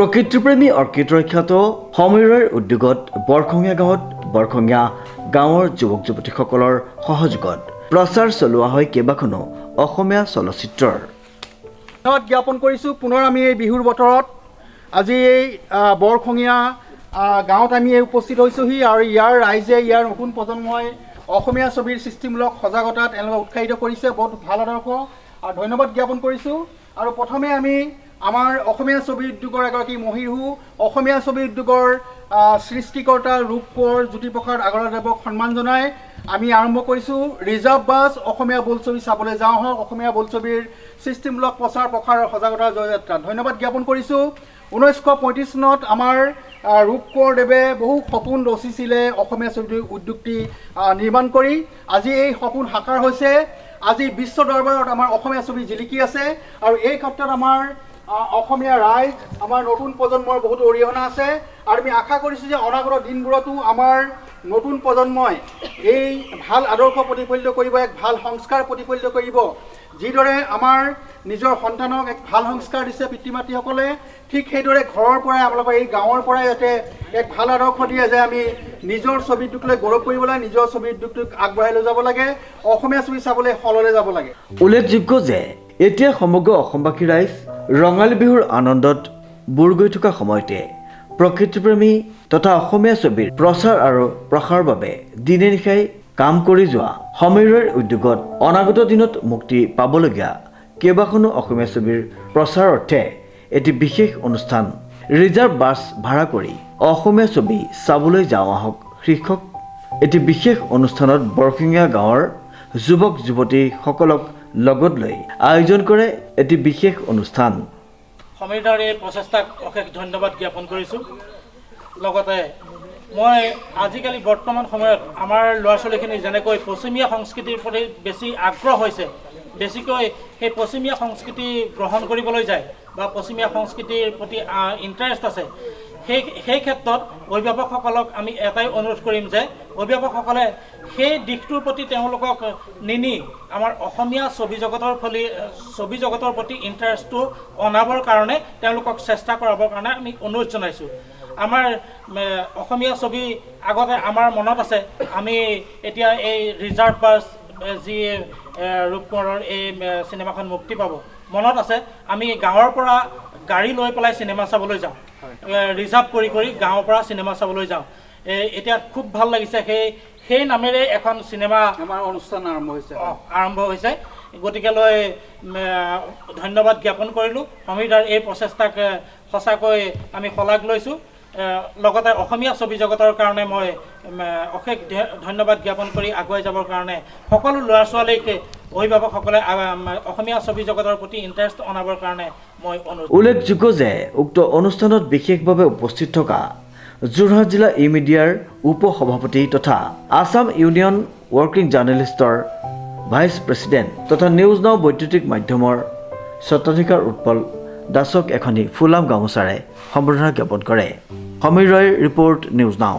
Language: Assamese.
প্ৰকৃতিপ্ৰেমী অৰ্কিড ৰক্ষাত সমীৰৰ উদ্যোগত বৰখঙীয়া গাঁৱত বৰখঙীয়া গাঁৱৰ যুৱক যুৱতীসকলৰ সহযোগত প্ৰচাৰ চলোৱা হয় কেইবাখনো অসমীয়া চলচ্চিত্ৰৰ। ধন্যবাদ জ্ঞাপন কৰিছোঁ। পুনৰ আমি এই বিহুৰ বতৰত আজি এই বৰখঙীয়া গাঁৱত আমি উপস্থিত হৈছোঁহি আৰু ইয়াৰ ৰাইজে ইয়াৰ নতুন প্ৰজন্মই অসমীয়া ছবিৰ সৃষ্টিমূলক সজাগতাত এওঁলোকে উৎসাহিত কৰিছে। বহুত ভাল আদৰ্শ আৰু ধন্যবাদ জ্ঞাপন কৰিছোঁ। আৰু প্ৰথমে আমি আমাৰ অসমীয়া ছবি উদ্যোগৰ এগৰাকী মহীহু অসমীয়া ছবি উদ্যোগৰ সৃষ্টিকৰ্তা ৰূপ কোঁৱৰ জ্যোতিপ্ৰসাদ আগৰৱালাদেৱক সন্মান জনাই আমি আৰম্ভ কৰিছোঁ ৰিজাৰ্ভ বাছ অসমীয়া বোলছবি চাবলৈ যাওঁ হওক অসমীয়া বোলছবিৰ সৃষ্টিমূলক প্ৰচাৰ প্ৰসাৰৰ সজাগতাৰ জয়যাত্ৰা। ধন্যবাদ জ্ঞাপন কৰিছোঁ। 1935 চনত আমাৰ ৰূপ কোঁৱৰদেৱে বহু সপোন ৰচিছিলে অসমীয়া ছবি উদ্যোগটি নিৰ্মাণ কৰি। আজি এই সপোন সাকাৰ হৈছে। আজি বিশ্ব দৰবাৰত আমাৰ অসমীয়া ছবি জিলিকি আছে আৰু এই ক্ষেত্ৰত আমাৰ অসমীয়া ৰাইজ আমাৰ নতুন প্ৰজন্মৰ বহুতো অৰিহণা আছে আৰু আমি আশা কৰিছোঁ যে অনাগত দিনবোৰতো আমাৰ নতুন প্ৰজন্মই এই ভাল আদৰ্শ প্ৰতিফলিত কৰিব, এক ভাল সংস্কাৰ প্ৰতিফলিত কৰিব। যিদৰে আমাৰ নিজৰ সন্তানক এক ভাল সংস্কাৰ দিছে পিতৃ মাতৃসকলে, ঠিক সেইদৰে ঘৰৰ পৰাই আপোনালোকৰ এই গাঁৱৰ পৰাই যাতে এক ভাল আদৰ্শ দিয়ে যে আমি নিজৰ ছবি উদ্যোগলৈ গৌৰৱ কৰিব লাগে, নিজৰ ছবি উদ্যোগটোক আগবঢ়াই লৈ যাব লাগে, অসমীয়া ছবি চাবলৈ হললৈ যাব লাগে। উল্লেখযোগ্য যে এতিয়া সমগ্ৰ অসমবাসী ৰাইজ ৰঙালী বিহুৰ আনন্দত বুৰ গৈ থকা সময়তে প্ৰকৃতিপ্ৰেমী তথা অসমীয়া ছবিৰ প্ৰচাৰ আৰু প্ৰসাৰৰ বাবে দিনে নিশাই কাম কৰি যোৱা সমীৰৰ উদ্যোগত অনাগত দিনত মুক্তি পাবলগীয়া কেইবাখনো অসমীয়া ছবিৰ প্ৰচাৰ অৰ্থে এটি বিশেষ অনুষ্ঠান ৰিজাৰ্ভ বাছ ভাড়া কৰি অসমীয়া ছবি চাবলৈ যাওঁ আহক শীৰ্ষক এটি বিশেষ অনুষ্ঠানত বৰখঙীয়া গাঁৱৰ যুৱক যুৱতীসকলক লগত লৈ আয়োজন কৰে এটি বিশেষ অনুষ্ঠান। সমীৰৰ এই প্ৰচেষ্টাক অশেষ ধন্যবাদ জ্ঞাপন কৰিছোঁ। লগতে মই আজিকালি বৰ্তমান সময়ত আমাৰ ল'ৰা ছোৱালীখিনি যেনেকৈ পশ্চিমীয়া সংস্কৃতিৰ প্ৰতি বেছি আগ্ৰহ হৈছে, বেছিকৈ সেই পশ্চিমীয়া সংস্কৃতি গ্ৰহণ কৰিবলৈ যায় বা পশ্চিমীয়া সংস্কৃতিৰ প্ৰতি ইণ্টাৰেষ্ট আছে, সেই ক্ষেত্ৰত অভিভাৱকসকলক আমি এটাই অনুৰোধ কৰিম যে অভিভাৱকসকলে সেই দিশটোৰ প্ৰতি তেওঁলোকক নিনি আমাৰ অসমীয়া ছবি জগতৰ প্ৰতি ইণ্টাৰেষ্টটো অনাবৰ কাৰণে তেওঁলোকক চেষ্টা কৰাবৰ কাৰণে আমি অনুৰোধ জনাইছোঁ। আমাৰ অসমীয়া ছবি আগতে আমাৰ মনত আছে, আমি এতিয়া এই ৰিজাৰ্ভ বাছ যি ৰূপ কোঁৱৰৰ এই চিনেমাখন মুক্তি পাব মনত আছে, আমি গাঁৱৰ পৰা গাড়ী লৈ পেলাই চিনেমা চাবলৈ যাওঁ, ৰিজাৰ্ভ কৰি কৰি গাঁৱৰ পৰা চিনেমা চাবলৈ যাওঁ। এতিয়া খুব ভাল লাগিছে, সেই নামেৰে এখন চিনেমা আমাৰ অনুষ্ঠান আৰম্ভ হৈছে। গতিকেলৈ ধন্যবাদ জ্ঞাপন কৰিলোঁ। সমীৰৰ এই প্ৰচেষ্টাক সঁচাকৈ আমি শলাগ লৈছোঁ। লগতে অসমীয়া ছবি জগতৰ কাৰণে মই অশেষ ধন্যবাদ জ্ঞাপন কৰি আগুৱাই যাবৰ কাৰণে সকলো ল'ৰা ছোৱালীক অভিভাৱকসকলে অসমীয়া ছবি জগতৰ প্ৰতি ইণ্টাৰেষ্ট অনাবৰ কাৰণে মই অনুৰোধ। উল্লেখযোগ্য যে উক্ত অনুষ্ঠানত বিশেষভাৱে উপস্থিত থকা যোৰহাট জিলা ই মিডিয়াৰ উপ সভাপতি তথা আছাম ইউনিয়ন ৱৰ্কিং জাৰ্নেলিষ্টৰ ভাইচ প্ৰেছিডেণ্ট তথা নিউজ নাও বৈদ্যুতিক মাধ্যমৰ স্বত্বাধিকাৰ উৎপল দাসক এখনি ফুলাম গামোচাৰে সম্বৰ্ধনা জ্ঞাপন কৰে। সমীৰ ৰয়ৰ ৰিপৰ্ট, নিউজ নাও।